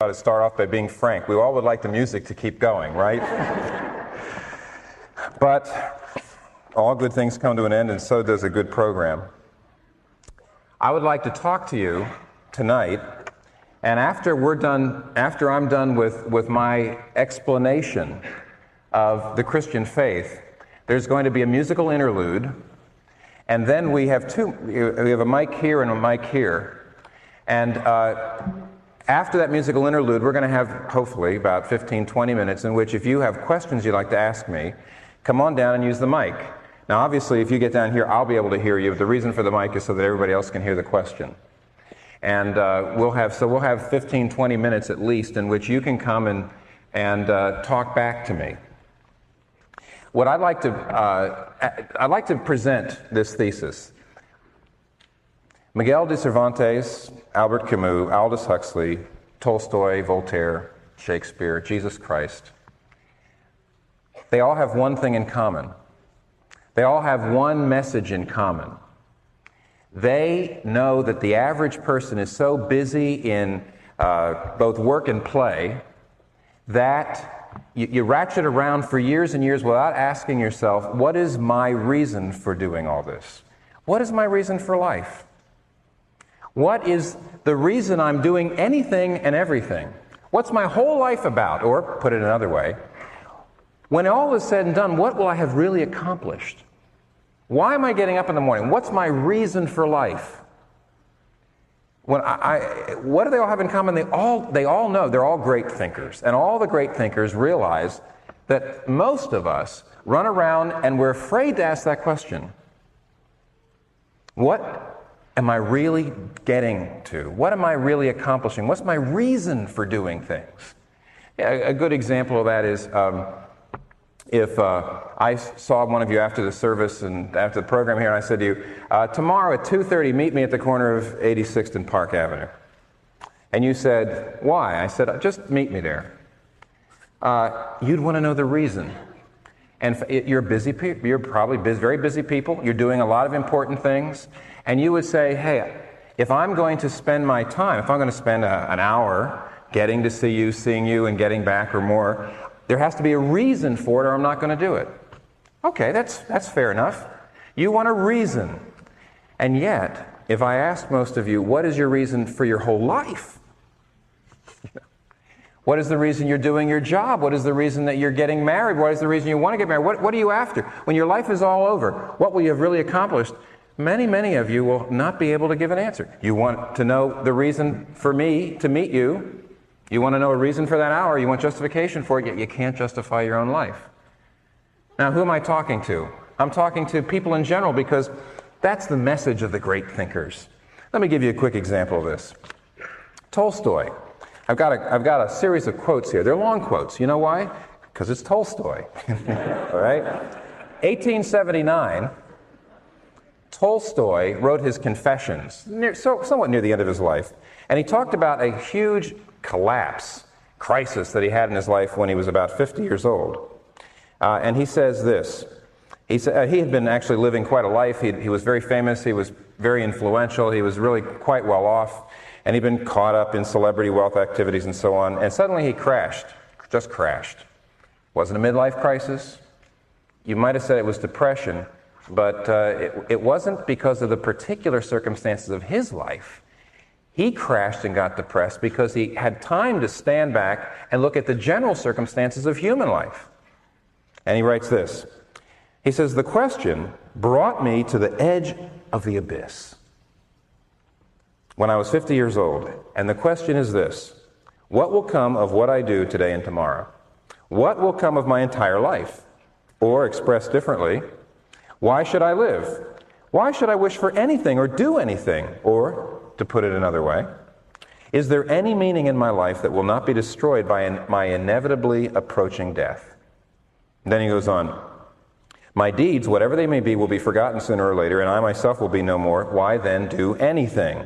To start off by being frank. We all would like the music to keep going, right? But all good things come to an end, and so does a good program. I would like to talk to you tonight, and after I'm done with my explanation of the Christian faith, there's going to be a musical interlude, and then we have a mic here and a mic here, and after that musical interlude, we're going to have, hopefully, about 15-20 minutes in which if you have questions you'd like to ask me, come on down and use the mic. Now, obviously, if you get down here, I'll be able to hear you. The reason for the mic is so that everybody else can hear the question. And we'll have 15-20 minutes at least in which you can come and talk back to me. What I'd like to present this thesis. Miguel de Cervantes, Albert Camus, Aldous Huxley, Tolstoy, Voltaire, Shakespeare, Jesus Christ, they all have one thing in common. They all have one message in common. They know that the average person is so busy in both work and play that you ratchet around for years and years without asking yourself, what is my reason for doing all this? What is my reason for life? What is the reason I'm doing anything and everything? What's my whole life about? Or, put it another way, when all is said and done, what will I have really accomplished? Why am I getting up in the morning? What's my reason for life? What do they all have in common? They all know they're all great thinkers. And all the great thinkers realize that most of us run around and we're afraid to ask that question. What am I really getting to? What am I really accomplishing? What's my reason for doing things? Yeah, a good example of that is if I saw one of you after the service and after the program here, and I said to you, tomorrow at 2:30, meet me at the corner of 86th and Park Avenue. And you said, why? I said, just meet me there. You'd want to know the reason. And you're busy people. You're probably very busy people. You're doing a lot of important things. And you would say, hey, if I'm going to spend my time, if I'm going to spend an hour getting to see you, seeing you, and getting back or more, there has to be a reason for it or I'm not going to do it. Okay, that's fair enough. You want a reason. And yet, if I ask most of you, what is your reason for your whole life? What is the reason you're doing your job? What is the reason that you're getting married? What is the reason you want to get married? What are you after? When your life is all over, what will you have really accomplished? Many of you will not be able to give an answer. You want to know the reason for me to meet you. You want to know a reason for that hour. You want justification for it, yet you can't justify your own life. Now, who am I talking to? I'm talking to people in general because that's the message of the great thinkers. Let me give you a quick example of this. Tolstoy. I've got a series of quotes here. They're long quotes. You know why? Because it's Tolstoy. All right? 1879, Tolstoy wrote his Confessions, somewhat near the end of his life, and he talked about a huge crisis that he had in his life when he was about 50 years old. And he says this. He had been actually living quite a life. He was very famous. He was very influential. He was really quite well off. And he'd been caught up in celebrity wealth activities and so on. And suddenly he just crashed. Wasn't a midlife crisis. You might have said it was depression, but it wasn't because of the particular circumstances of his life. He crashed and got depressed because he had time to stand back and look at the general circumstances of human life. And he writes this. He says, the question brought me to the edge of the abyss when I was 50 years old. And the question is this: what will come of what I do today and tomorrow? What will come of my entire life? Or, expressed differently, why should I live? Why should I wish for anything or do anything? Or, to put it another way, is there any meaning in my life that will not be destroyed by my inevitably approaching death? And then he goes on, my deeds, whatever they may be, will be forgotten sooner or later, and I myself will be no more. Why then do anything?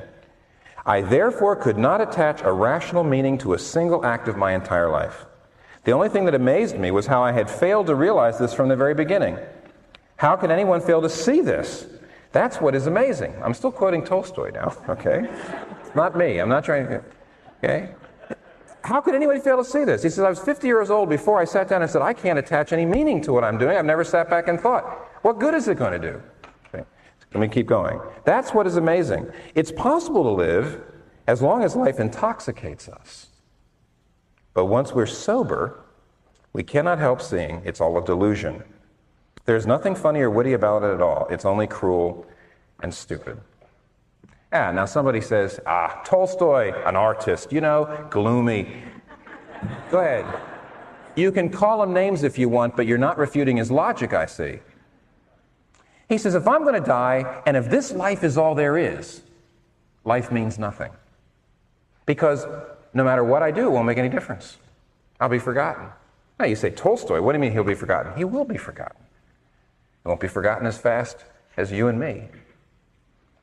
I therefore could not attach a rational meaning to a single act of my entire life. The only thing that amazed me was how I had failed to realize this from the very beginning. How can anyone fail to see this? That's what is amazing. I'm still quoting Tolstoy now, okay? It's not me. I'm not trying to... Okay? how could anybody fail to see this? He says, I was 50 years old before I sat down and said, I can't attach any meaning to what I'm doing. I've never sat back and thought, what good is it going to do? Okay. Let me keep going. That's what is amazing. It's possible to live as long as life intoxicates us. But once we're sober, we cannot help seeing it's all a delusion. There's nothing funny or witty about it at all. It's only cruel and stupid. Now somebody says, Tolstoy, an artist, gloomy. Go ahead. You can call him names if you want, but you're not refuting his logic, I see. He says, if I'm going to die, and if this life is all there is, life means nothing. Because no matter what I do, it won't make any difference. I'll be forgotten. Now you say, Tolstoy, what do you mean he'll be forgotten? He will be forgotten. He won't be forgotten as fast as you and me.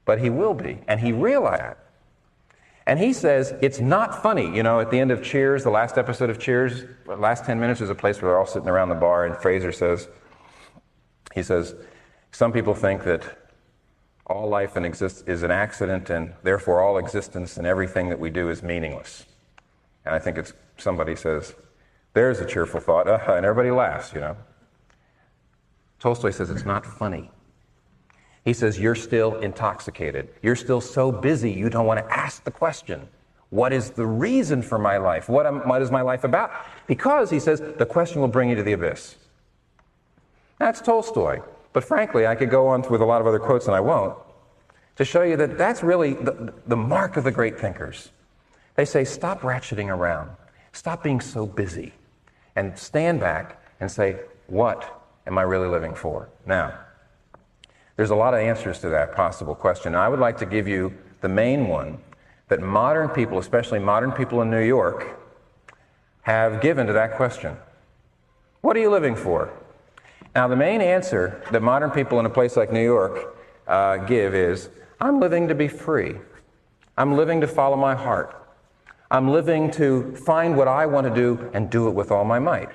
But he will be, and he realized that. And he says, it's not funny. At the end of Cheers, the last episode of Cheers, the last 10 minutes is a place where they're all sitting around the bar, and Fraser says, some people think that all life is an accident, and therefore all existence and everything that we do is meaningless. And I think somebody says, there's a cheerful thought, and everybody laughs, Tolstoy says it's not funny. He says, you're still intoxicated. You're still so busy you don't want to ask the question, what is the reason for my life? What is my life about? Because, he says, the question will bring you to the abyss. That's Tolstoy. But frankly, I could go on with a lot of other quotes, and I won't, to show you that that's really the mark of the great thinkers. They say, stop ratcheting around. Stop being so busy. And stand back and say, what am I really living for? Now, there's a lot of answers to that possible question. I would like to give you the main one that modern people, especially modern people in New York, have given to that question. What are you living for? Now, the main answer that modern people in a place like New York give is, I'm living to be free. I'm living to follow my heart. I'm living to find what I want to do and do it with all my might.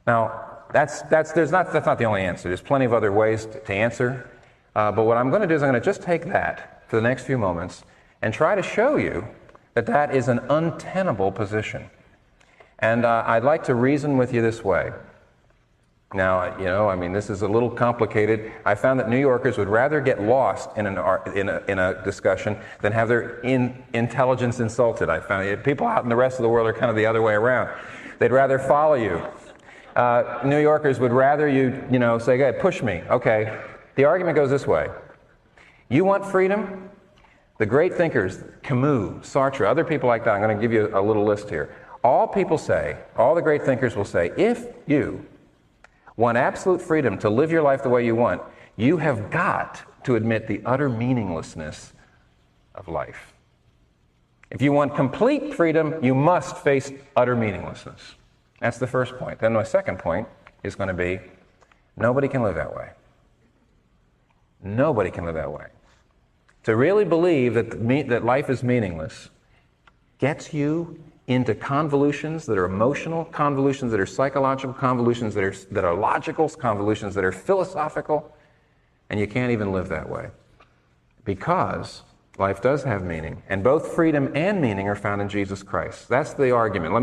Now, that's not the only answer. There's plenty of other ways to answer. But what I'm going to do is I'm going to just take that for the next few moments and try to show you that that is an untenable position. And I'd like to reason with you this way. Now, this is a little complicated. I found that New Yorkers would rather get lost in a discussion than have their intelligence insulted. I found people out in the rest of the world are kind of the other way around. They'd rather follow you. New Yorkers would rather you say, "Go ahead, push me." Okay. The argument goes this way. You want freedom? The great thinkers, Camus, Sartre, other people like that, I'm going to give you a little list here. All the great thinkers will say, if you want absolute freedom to live your life the way you want, you have got to admit the utter meaninglessness of life. If you want complete freedom, you must face utter meaninglessness. That's the first point. Then my second point is going to be, nobody can live that way. Nobody can live that way. To really believe that life is meaningless gets you into convolutions that are emotional, convolutions that are psychological, convolutions that are logical, convolutions that are philosophical, and you can't even live that way. Because life does have meaning, and both freedom and meaning are found in Jesus Christ. That's the argument. Let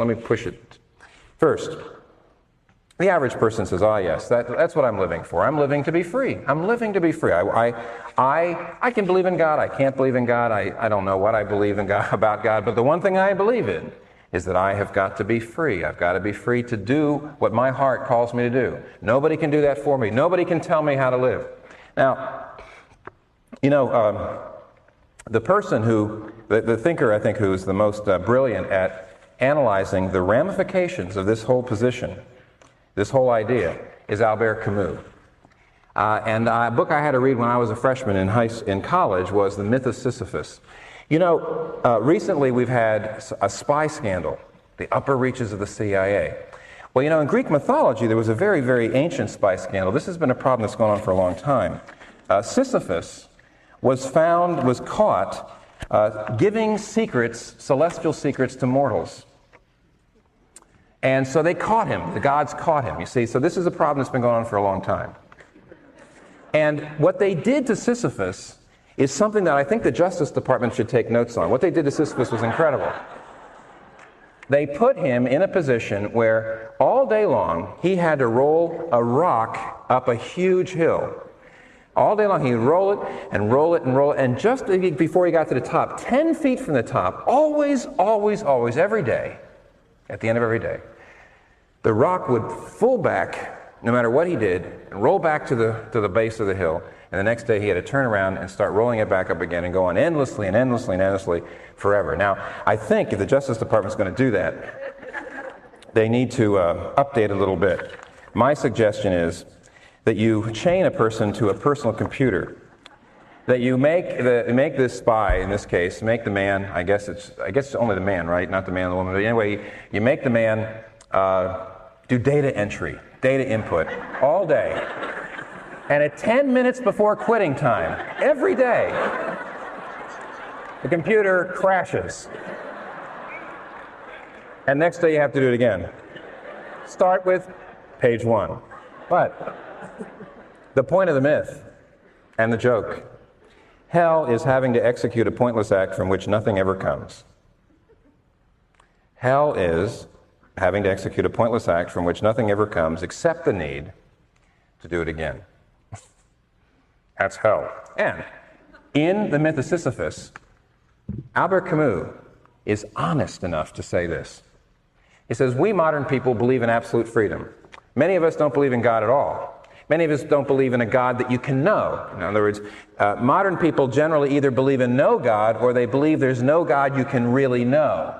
me push it. First, the average person says, yes, that's what I'm living for. I'm living to be free. I'm living to be free. I can believe in God. I can't believe in God. I don't know what I believe in God, about God, but the one thing I believe in is that I have got to be free. I've got to be free to do what my heart calls me to do. Nobody can do that for me. Nobody can tell me how to live. Now, the person the thinker, I think, who is the most brilliant at analyzing the ramifications of this whole position, this whole idea, is Albert Camus. And a book I had to read when I was a freshman in college was The Myth of Sisyphus. Recently we've had a spy scandal, the upper reaches of the CIA. Well, in Greek mythology there was a very, very ancient spy scandal. This has been a problem that's gone on for a long time. Sisyphus was caught giving secrets, celestial secrets, to mortals. And so they caught him. The gods caught him, you see. So this is a problem that's been going on for a long time. And what they did to Sisyphus is something that I think the Justice Department should take notes on. What they did to Sisyphus was incredible. They put him in a position where all day long he had to roll a rock up a huge hill. All day long he'd roll it and roll it and roll it, and just before he got to the top, 10 feet from the top, always, every day, at the end of every day, the rock would full back, no matter what he did, and roll back to the base of the hill. And the next day he had to turn around and start rolling it back up again and go on endlessly and endlessly and endlessly forever. Now, I think if the Justice Department's going to do that, they need to update a little bit. My suggestion is that you chain a person to a personal computer, that you make this spy, in this case, make the man, I guess it's only the man, right? Not the man and the woman. But anyway, you make the man do data entry, data input all day. And at 10 minutes before quitting time, every day, the computer crashes. And next day you have to do it again. Start with page 1. But the point of the myth and the joke, hell is having to execute a pointless act from which nothing ever comes. Hell is having to execute a pointless act from which nothing ever comes except the need to do it again. That's hell. And in the myth of Sisyphus, Albert Camus is honest enough to say this. He says, we modern people believe in absolute freedom. Many of us don't believe in God at all. Many of us don't believe in a God that you can know. In other words, modern people generally either believe in no God or they believe there's no God you can really know.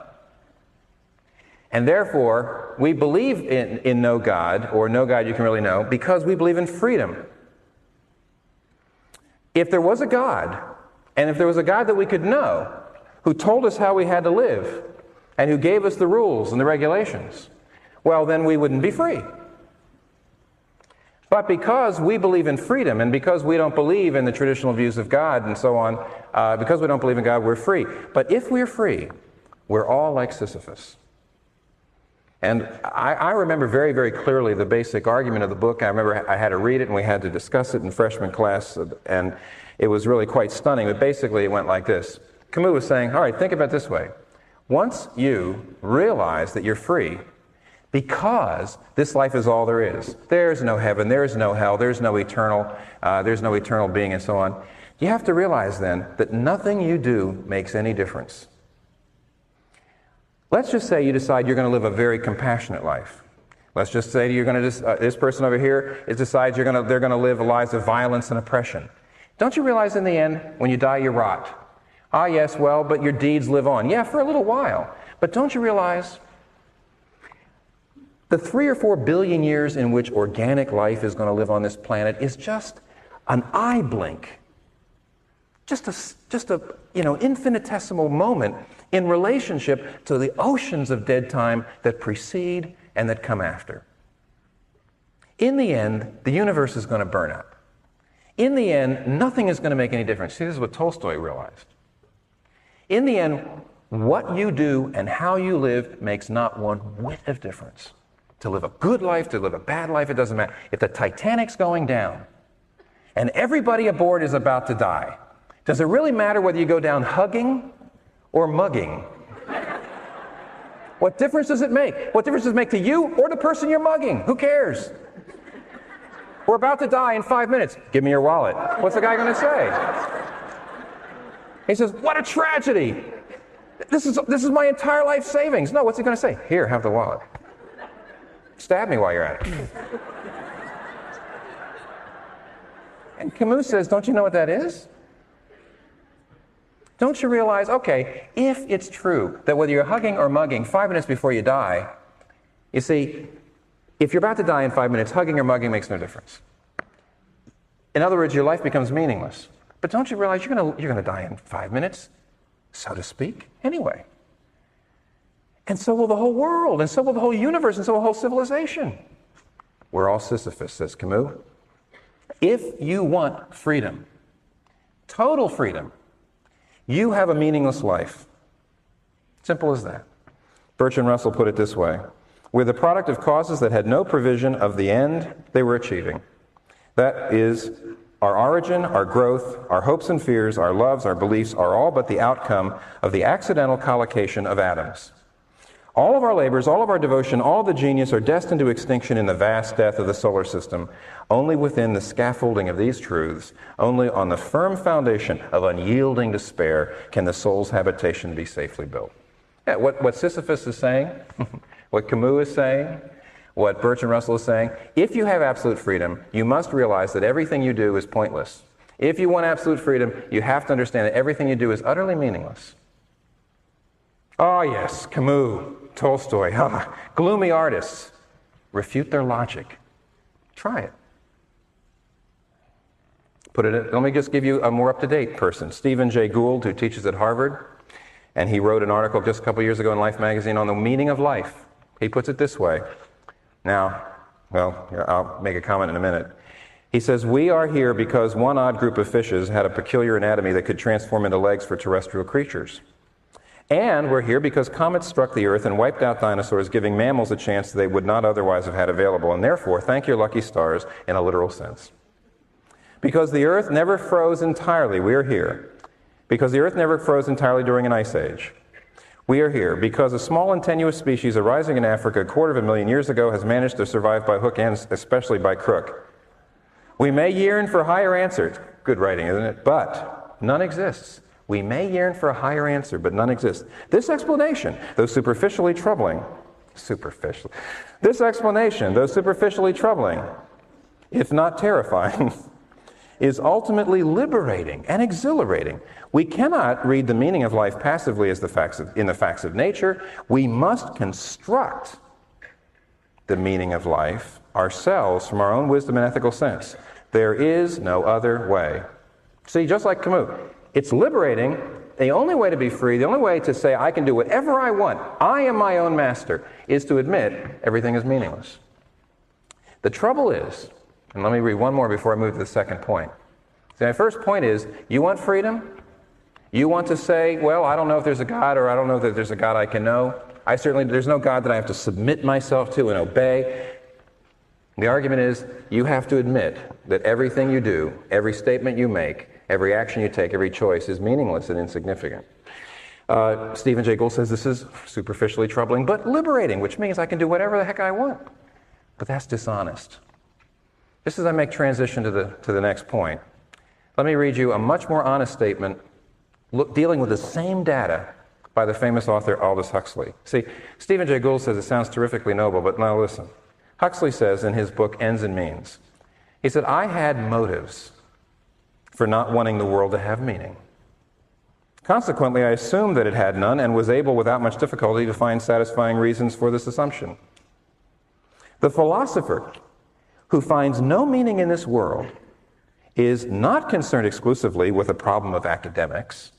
And therefore, we believe in no God or no God you can really know because we believe in freedom. If there was a God, and if there was a God that we could know, who told us how we had to live, and who gave us the rules and the regulations, well, then we wouldn't be free. But because we believe in freedom, and because we don't believe in the traditional views of God and so on, because we don't believe in God, we're free. But if we're free, we're all like Sisyphus. And I remember very, very clearly the basic argument of the book. I remember I had to read it and we had to discuss it in freshman class, and it was really quite stunning. But basically it went like this. Camus was saying, all right, think about it this way. Once you realize that you're free, because this life is all there is, there's no heaven, there's no hell, there's no eternal being and so on, you have to realize then that nothing you do makes any difference. Let's just say you decide you're going to live a very compassionate life. Let's just say you're going to this person over here decides they're going to live lives of violence and oppression. Don't you realize in the end, when you die, you rot? Ah, yes, well, but your deeds live on. Yeah, for a little while. But don't you realize the 3 or 4 billion years in which organic life is going to live on this planet is just an eye blink. Just a infinitesimal moment in relationship to the oceans of dead time that precede and that come after. In the end, the universe is going to burn up. In the end, nothing is going to make any difference. See, this is what Tolstoy realized. In the end, what you do and how you live makes not one whit of difference. To live a good life, to live a bad life, it doesn't matter. If the Titanic's going down and everybody aboard is about to die, does it really matter whether you go down hugging or mugging? What difference does it make? What difference does it make to you or the person you're mugging? Who cares? We're about to die in 5 minutes. Give me your wallet. What's the guy going to say? He says, what a tragedy. This is my entire life savings. No, what's he going to say? Here, have the wallet. Stab me while you're at it. And Camus says, don't you know what that is? Don't you realize, okay, if it's true that whether you're hugging or mugging 5 minutes before you die, you see, if you're about to die in 5 minutes, hugging or mugging makes no difference. In other words, your life becomes meaningless. But don't you realize you're going to die in 5 minutes, so to speak, anyway. And so will the whole world, and so will the whole universe, and so will the whole civilization. We're all Sisyphus, says Camus. If you want freedom, total freedom, you have a meaningless life. Simple as that. Bertrand Russell put it this way: we're the product of causes that had no provision of the end they were achieving. That is, Our origin, our growth, our hopes and fears, our loves, our beliefs are all but the outcome of the accidental collocation of atoms. All of our labors, all of our devotion, all the genius are destined to extinction in the vast death of the solar system. Only within the scaffolding of these truths, only on the firm foundation of unyielding despair, can the soul's habitation be safely built. Yeah, what Sisyphus is saying, what Camus is saying, what Bertrand Russell is saying, if you have absolute freedom, you must realize that everything you do is pointless. If you want absolute freedom, you have to understand that everything you do is utterly meaningless. Oh yes, Camus, Tolstoy, gloomy artists. Refute their logic. Try it. Let me just give you a more up-to-date person. Stephen Jay Gould, who teaches at Harvard, and he wrote an article just a couple years ago in Life magazine on the meaning of life. He puts it this way. Now, well, I'll make a comment in a minute. He says, we are here because one odd group of fishes had a peculiar anatomy that could transform into legs for terrestrial creatures. And we're here because comets struck the Earth and wiped out dinosaurs, giving mammals a chance they would not otherwise have had available. And therefore, thank your lucky stars in a literal sense. Because the Earth never froze entirely, we are here. Because the Earth never froze entirely during an ice age, we are here. Because a small and tenuous species arising in Africa 250,000 years ago has managed to survive by hook and especially by crook. We may yearn for higher answers. Good writing, isn't it? But none exists. We may yearn for a higher answer, but none exists. This explanation, though superficially troubling, if not terrifying, is ultimately liberating and exhilarating. We cannot read the meaning of life passively as in the facts of nature. We must construct the meaning of life ourselves from our own wisdom and ethical sense. There is no other way. See, just like Camus, it's liberating. The only way to be free, the only way to say I can do whatever I want, I am my own master, is to admit everything is meaningless. The trouble is, and let me read one more before I move to the second point. So my first point is, you want freedom? You want to say, well, I don't know if there's a God, or I don't know that there's a God I can know. There's no God that I have to submit myself to and obey. The argument is, you have to admit that everything you do, every statement you make, every action you take, every choice is meaningless and insignificant. Stephen Jay Gould says this is superficially troubling, but liberating, which means I can do whatever the heck I want. But that's dishonest. Just as I make transition to the next point, let me read you a much more honest statement dealing with the same data by the famous author Aldous Huxley. See, Stephen Jay Gould says it sounds terrifically noble, but now listen. Huxley says in his book Ends and Means, he said, I had motives for not wanting the world to have meaning. Consequently, I assumed that it had none and was able without much difficulty to find satisfying reasons for this assumption. The philosopher who finds no meaning in this world is not concerned exclusively with the problem of academics.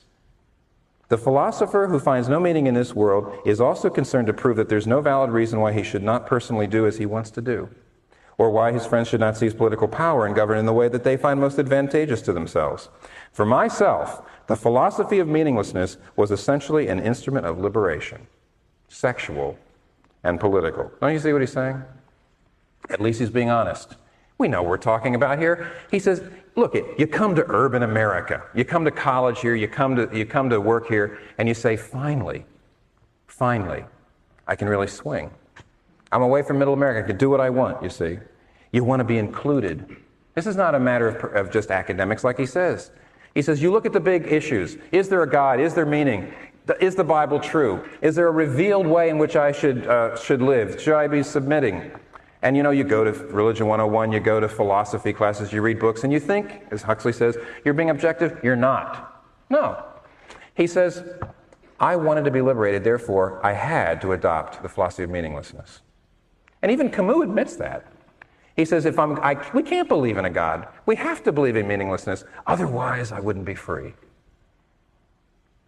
The philosopher who finds no meaning in this world is also concerned to prove that there's no valid reason why he should not personally do as he wants to do, or why his friends should not seize political power and govern in the way that they find most advantageous to themselves. For myself, the philosophy of meaninglessness was essentially an instrument of liberation, sexual and political. Don't you see what he's saying? At least he's being honest. We know what we're talking about here. He says, look, you come to urban America, you come to college here, you come to work here, and you say, finally, I can really swing. I'm away from middle America, I can do what I want, you see. You want to be included. This is not a matter of just academics, like he says. He says, you look at the big issues. Is there a God? Is there meaning? Is the Bible true? Is there a revealed way in which I should live? Should I be submitting? And you go to Religion 101, you go to philosophy classes, you read books, and you think, as Huxley says, you're being objective. You're not. No. He says, I wanted to be liberated, therefore I had to adopt the philosophy of meaninglessness. And even Camus admits that. He says, we can't believe in a God. We have to believe in meaninglessness. Otherwise, I wouldn't be free.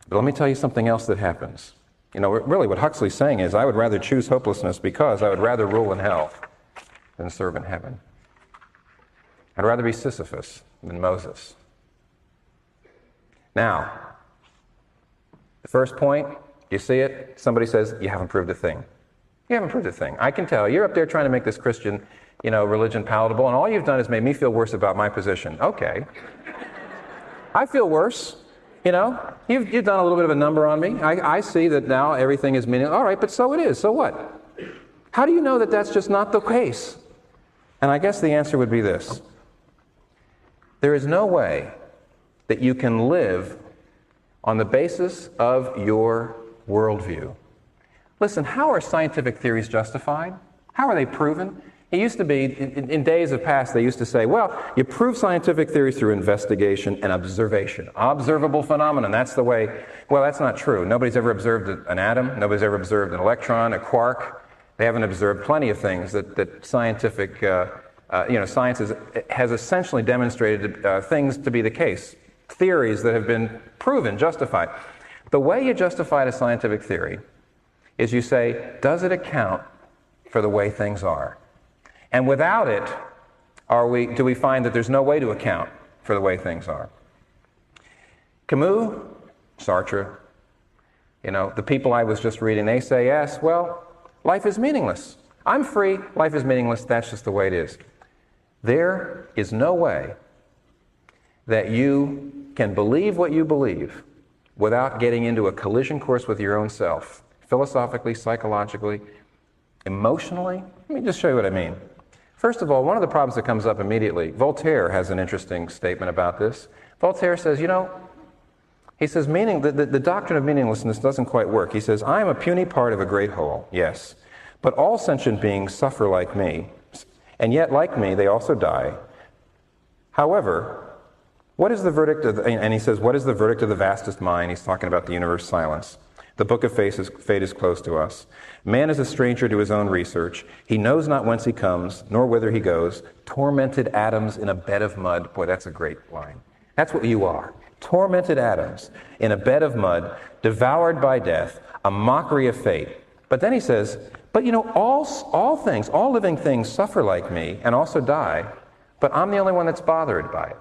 But let me tell you something else that happens. Really what Huxley's saying is, I would rather choose hopelessness because I would rather rule in hell than serve in heaven. I'd rather be Sisyphus than Moses. Now, the first point, you see it? Somebody says, you haven't proved a thing. You haven't proved a thing. I can tell. You're up there trying to make this Christian religion palatable, and all you've done is made me feel worse about my position. Okay. I feel worse. You've done a little bit of a number on me. I see that now everything is meaningless. All right, but so it is. So what? How do you know that that's just not the case? And I guess the answer would be this. There is no way that you can live on the basis of your worldview. Listen, how are scientific theories justified? How are they proven? It used to be, in days of past, they used to say, well, you prove scientific theories through investigation and observation. Observable phenomenon, that's the way. Well, that's not true. Nobody's ever observed an atom. Nobody's ever observed an electron, a quark. They haven't observed plenty of things that scientific, science has essentially demonstrated things to be the case. Theories that have been proven, justified. The way you justify a scientific theory is you say, does it account for the way things are? And without it, do we find that there's no way to account for the way things are? Camus, Sartre, the people I was just reading, they say, yes, well, life is meaningless. I'm free, life is meaningless, that's just the way it is. There is no way that you can believe what you believe without getting into a collision course with your own self, philosophically, psychologically, emotionally. Let me just show you what I mean. First of all, one of the problems that comes up immediately, Voltaire has an interesting statement about this. Voltaire says, he says, the doctrine of meaninglessness doesn't quite work. He says, I am a puny part of a great whole, yes, but all sentient beings suffer like me, and yet like me, they also die. However, what is the verdict and he says, what is the verdict of the vastest mind? He's talking about the universe silence. The book of fate is close to us. Man is a stranger to his own research. He knows not whence he comes, nor whither he goes. Tormented atoms in a bed of mud. Boy, that's a great line. That's what you are. Tormented atoms in a bed of mud, devoured by death, a mockery of fate. But then he says, but all things, all living things suffer like me and also die, but I'm the only one that's bothered by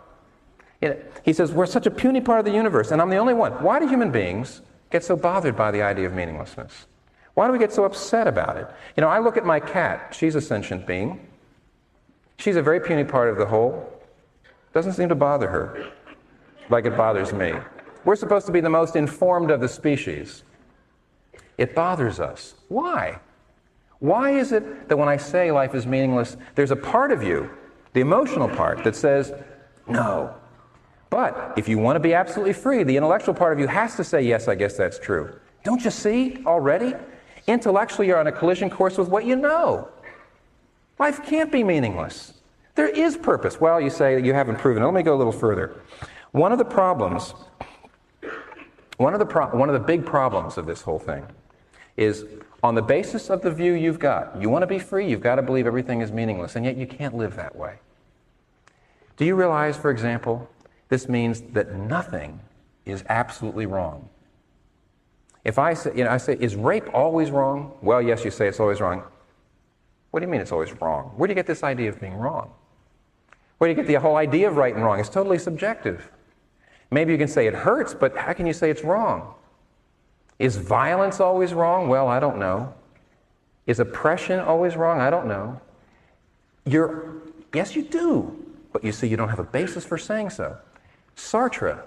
it. He says, we're such a puny part of the universe, and I'm the only one. Why do human beings get so bothered by the idea of meaninglessness? Why do we get so upset about it? I look at my cat. She's a sentient being. She's a very puny part of the whole. Doesn't seem to bother her like it bothers me. We're supposed to be the most informed of the species. It bothers us. Why? Why is it that when I say life is meaningless, there's a part of you, the emotional part, that says, no. But if you want to be absolutely free, the intellectual part of you has to say, yes, I guess that's true. Don't you see already? Intellectually, you're on a collision course with what you know. Life can't be meaningless. There is purpose. Well, you say that you haven't proven it. Let me go a little further. One of the big problems of this whole thing is on the basis of the view you've got. You want to be free, you've got to believe everything is meaningless, and yet you can't live that way. Do you realize, for example, this means that nothing is absolutely wrong? If I say, is rape always wrong? Well, yes, you say it's always wrong. What do you mean it's always wrong? Where do you get this idea of being wrong? Where do you get the whole idea of right and wrong? It's totally subjective. Maybe you can say it hurts, but how can you say it's wrong? Is violence always wrong? Well, I don't know. Is oppression always wrong? I don't know. Yes, you do. But you see, you don't have a basis for saying so. Sartre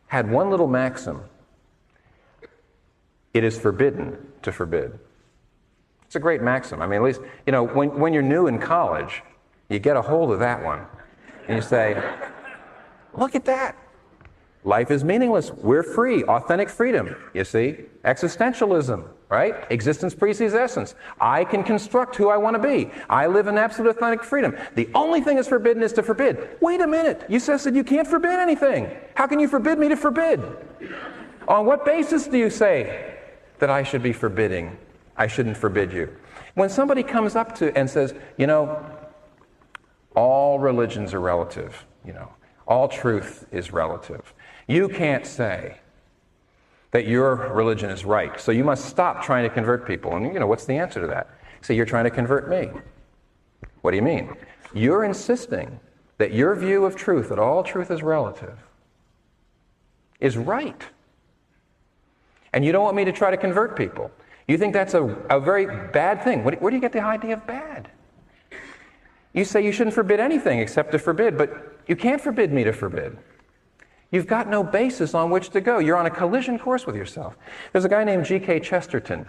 had one little maxim. It is forbidden to forbid. It's a great maxim. I mean, at least, when you're new in college, you get a hold of that one. And you say, look at that. Life is meaningless. We're free. Authentic freedom, you see. Existentialism, right? Existence precedes essence. I can construct who I want to be. I live in absolute authentic freedom. The only thing that's forbidden is to forbid. Wait a minute. You said you can't forbid anything. How can you forbid me to forbid? On what basis do you say that I should be forbidding? I shouldn't forbid you. When somebody comes up to and says, all religions are relative, all truth is relative. You can't say that your religion is right, so you must stop trying to convert people. And what's the answer to that? Say, you're trying to convert me. What do you mean? You're insisting that your view of truth, that all truth is relative, is right. And you don't want me to try to convert people. You think that's a very bad thing. Where do you get the idea of bad? You say you shouldn't forbid anything except to forbid, but you can't forbid me to forbid. You've got no basis on which to go. You're on a collision course with yourself. There's a guy named G.K. Chesterton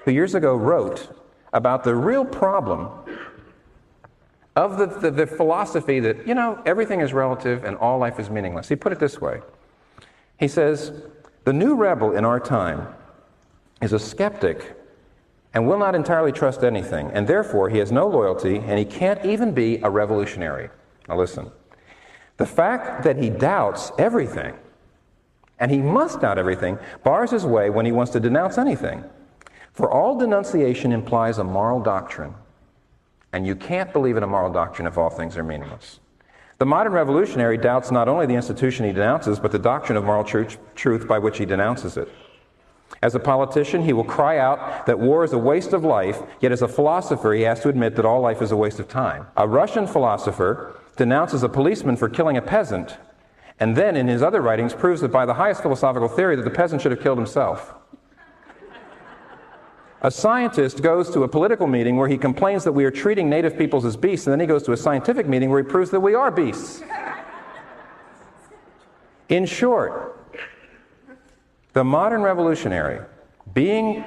who years ago wrote about the real problem of the philosophy that, everything is relative and all life is meaningless. He put it this way. He says, the new rebel in our time is a skeptic and will not entirely trust anything, and therefore he has no loyalty and he can't even be a revolutionary. Now listen. The fact that he doubts everything, and he must doubt everything, bars his way when he wants to denounce anything. For all denunciation implies a moral doctrine, and you can't believe in a moral doctrine if all things are meaningless. The modern revolutionary doubts not only the institution he denounces, but the doctrine of moral truth by which he denounces it. As a politician, he will cry out that war is a waste of life, yet as a philosopher, he has to admit that all life is a waste of time. A Russian philosopher denounces a policeman for killing a peasant, and then in his other writings proves that by the highest philosophical theory that the peasant should have killed himself. A scientist goes to a political meeting where he complains that we are treating native peoples as beasts, and then he goes to a scientific meeting where he proves that we are beasts. In short, the modern revolutionary, being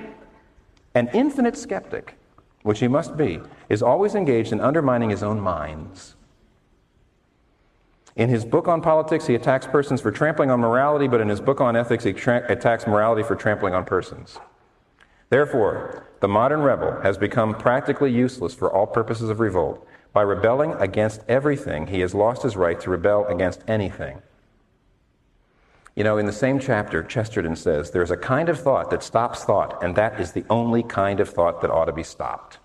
an infinite skeptic, which he must be, is always engaged in undermining his own minds. In his book on politics, he attacks persons for trampling on morality, but in his book on ethics, he attacks morality for trampling on persons. Therefore, the modern rebel has become practically useless for all purposes of revolt. By rebelling against everything, he has lost his right to rebel against anything. In the same chapter, Chesterton says, there's a kind of thought that stops thought, and that is the only kind of thought that ought to be stopped.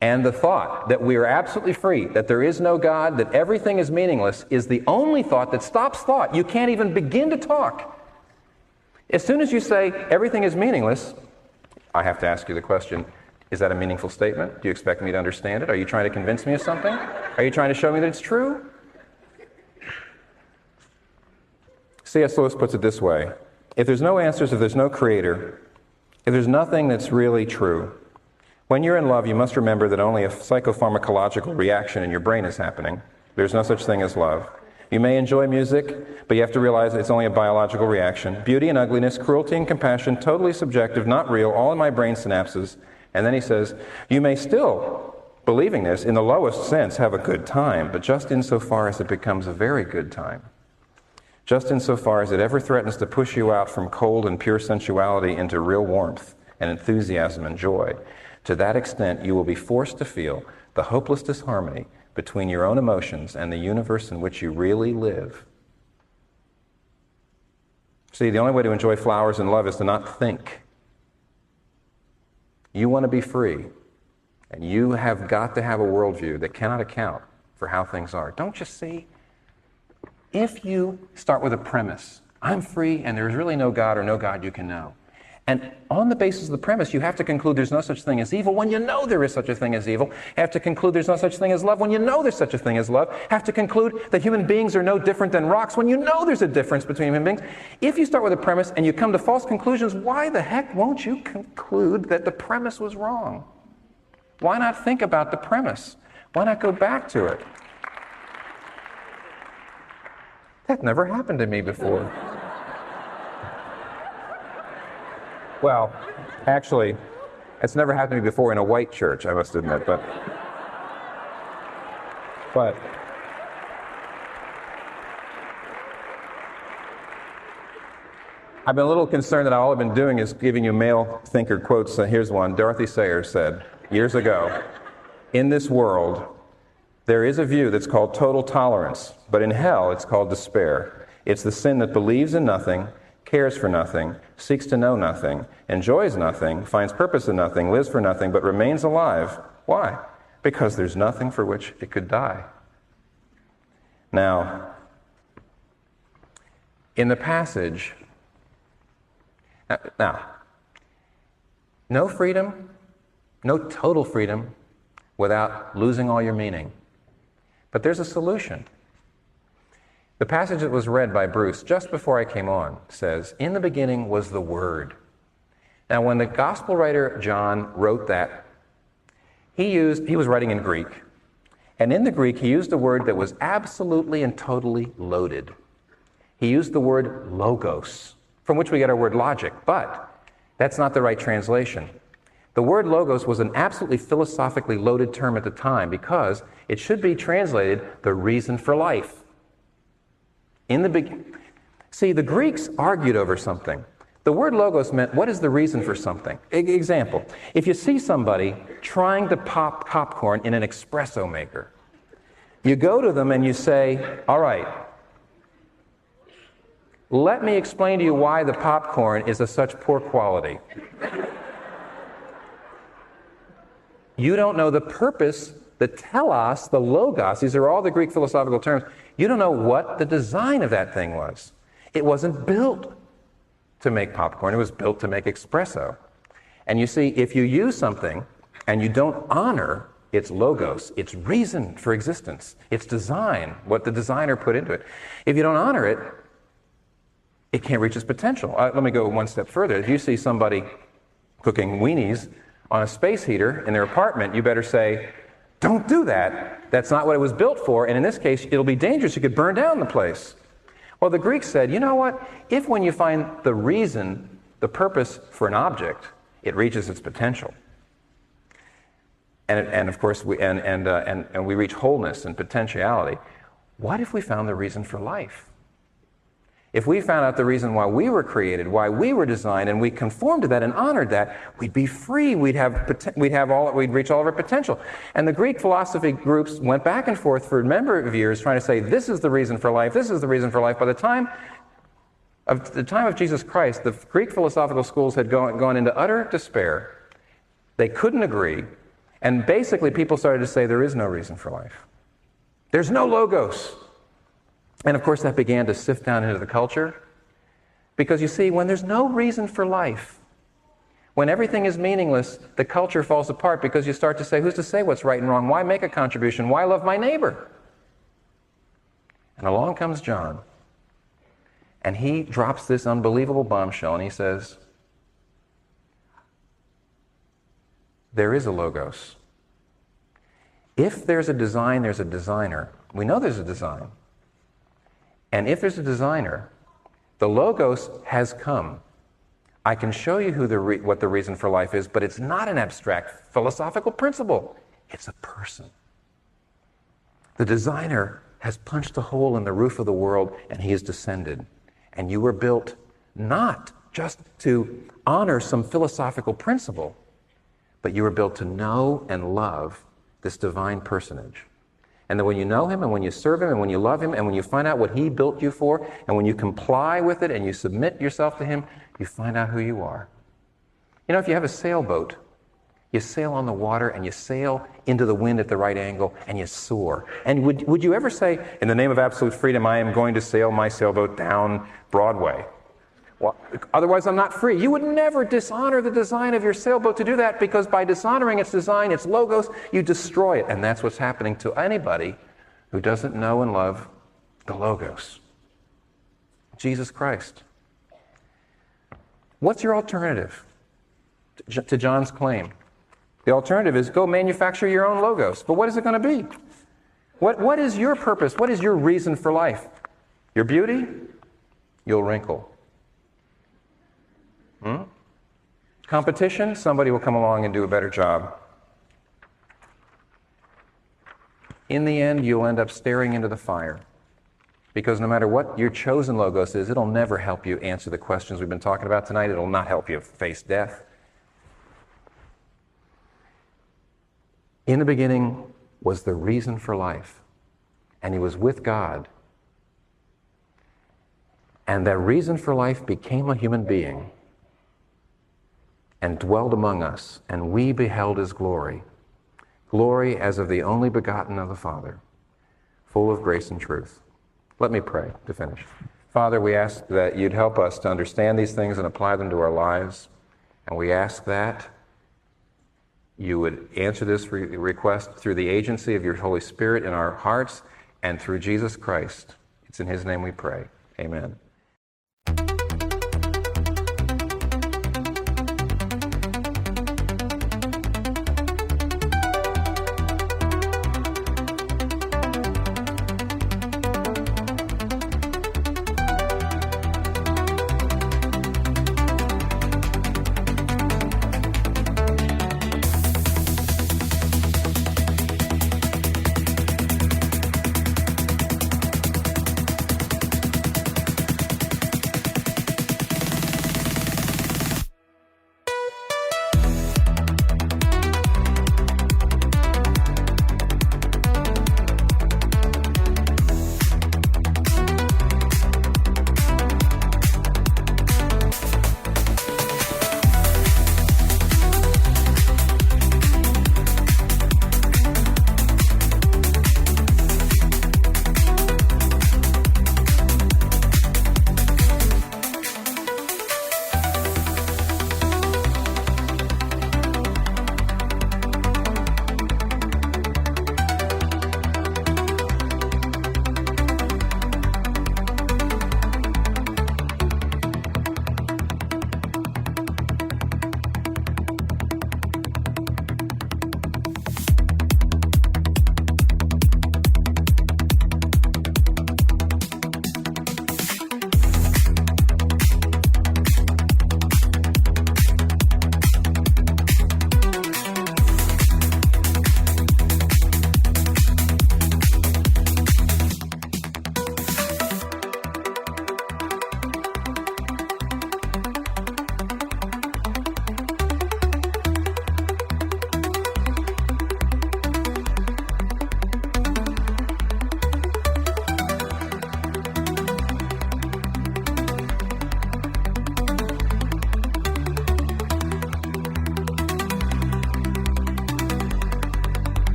And the thought that we are absolutely free, that there is no God, that everything is meaningless, is the only thought that stops thought. You can't even begin to talk. As soon as you say everything is meaningless, I have to ask you the question, is that a meaningful statement? Do you expect me to understand it? Are you trying to convince me of something? Are you trying to show me that it's true? C.S. Lewis puts it this way. If there's no answers, if there's no creator, if there's nothing that's really true, when you're in love, you must remember that only a psychopharmacological reaction in your brain is happening. There's no such thing as love. You may enjoy music, but you have to realize it's only a biological reaction. Beauty and ugliness, cruelty and compassion, totally subjective, not real, all in my brain synapses. And then he says, you may still, believing this, in the lowest sense, have a good time, but just insofar as it becomes a very good time. Just insofar as it ever threatens to push you out from cold and pure sensuality into real warmth and enthusiasm and joy. To that extent, you will be forced to feel the hopeless disharmony between your own emotions and the universe in which you really live. See, the only way to enjoy flowers and love is to not think. You want to be free, and you have got to have a worldview that cannot account for how things are. Don't you see? If you start with a premise, I'm free and there's really no God or no God you can know, and on the basis of the premise, you have to conclude there's no such thing as evil when you know there is such a thing as evil. You have to conclude there's no such thing as love when you know there's such a thing as love. You have to conclude that human beings are no different than rocks when you know there's a difference between human beings. If you start with a premise and you come to false conclusions, why the heck won't you conclude that the premise was wrong? Why not think about the premise? Why not go back to it? That never happened to me before. Well, actually, it's never happened to me before in a white church, I must admit, but I've been a little concerned that all I've been doing is giving you male thinker quotes. Here's one. Dorothy Sayers said years ago, in this world, there is a view that's called total tolerance, but in hell it's called despair. It's the sin that believes in nothing, cares for nothing, seeks to know nothing, enjoys nothing, finds purpose in nothing, lives for nothing, but remains alive. Why? Because there's nothing for which it could die. Now, in the passage, no freedom, no total freedom without losing all your meaning. But there's a solution. The passage that was read by Bruce just before I came on says, in the beginning was the Word. Now, when the gospel writer John wrote that, he was writing in Greek. And in the Greek, he used a word that was absolutely and totally loaded. He used the word logos, from which we get our word logic, but that's not the right translation. The word logos was an absolutely philosophically loaded term at the time because it should be translated the reason for life. See, the Greeks argued over something. The word logos meant, what is the reason for something? Example, if you see somebody trying to pop popcorn in an espresso maker, you go to them and you say, all right, let me explain to you why the popcorn is of such poor quality. You don't know the purpose, the telos, the logos, these are all the Greek philosophical terms. You don't know what the design of that thing was. It wasn't built to make popcorn, it was built to make espresso. And you see, if you use something and you don't honor its logos, its reason for existence, its design, what the designer put into it, if you don't honor it, it can't reach its potential. Let me go one step further. If you see somebody cooking weenies on a space heater in their apartment, you better say, don't do that. That's not what it was built for, and in this case, it'll be dangerous. You could burn down the place. Well, the Greeks said, you know what? If when you find the reason, the purpose for an object, it reaches its potential, and of course, we reach wholeness and potentiality, what if we found the reason for life? If we found out the reason why we were created, why we were designed, and we conformed to that and honored that, we'd be free. We'd reach all of our potential. And the Greek philosophy groups went back and forth for a number of years trying to say, this is the reason for life, this is the reason for life. By the time of Jesus Christ, the Greek philosophical schools had gone into utter despair. They couldn't agree. And basically people started to say there is no reason for life. There's no logos. And of course that began to sift down into the culture. Because you see, when there's no reason for life, when everything is meaningless, the culture falls apart because you start to say, who's to say what's right and wrong? Why make a contribution? Why love my neighbor? And along comes John. And he drops this unbelievable bombshell and he says, there is a logos. If there's a design, there's a designer. We know there's a design. And if there's a designer, the logos has come. I can show you what the reason for life is, but it's not an abstract philosophical principle. It's a person. The designer has punched a hole in the roof of the world and he has descended. And you were built not just to honor some philosophical principle, but you were built to know and love this divine personage. And that when you know him and when you serve him and when you love him and when you find out what he built you for and when you comply with it and you submit yourself to him, you find out who you are. You know, if you have a sailboat, you sail on the water and you sail into the wind at the right angle and you soar. And would you ever say, in the name of absolute freedom, I am going to sail my sailboat down Broadway? Well, otherwise I'm not free. You would never dishonor the design of your sailboat to do that, because by dishonoring its design, its logos, you destroy it. And that's what's happening to anybody who doesn't know and love the logos. Jesus Christ. What's your alternative to John's claim? The alternative is go manufacture your own logos. But what is it going to be? What is your purpose? What is your reason for life? Your beauty? You'll wrinkle. Competition? Somebody will come along and do a better job. In the end, you'll end up staring into the fire. Because no matter what your chosen logos is, it'll never help you answer the questions we've been talking about tonight. It'll not help you face death. In the beginning was the reason for life, and he was with God. And that reason for life became a human being and dwelled among us, and we beheld his glory, glory as of the only begotten of the Father, full of grace and truth. Let me pray to finish. Father, we ask that you'd help us to understand these things and apply them to our lives, and we ask that you would answer this request through the agency of your Holy Spirit in our hearts and through Jesus Christ. It's in his name we pray. Amen.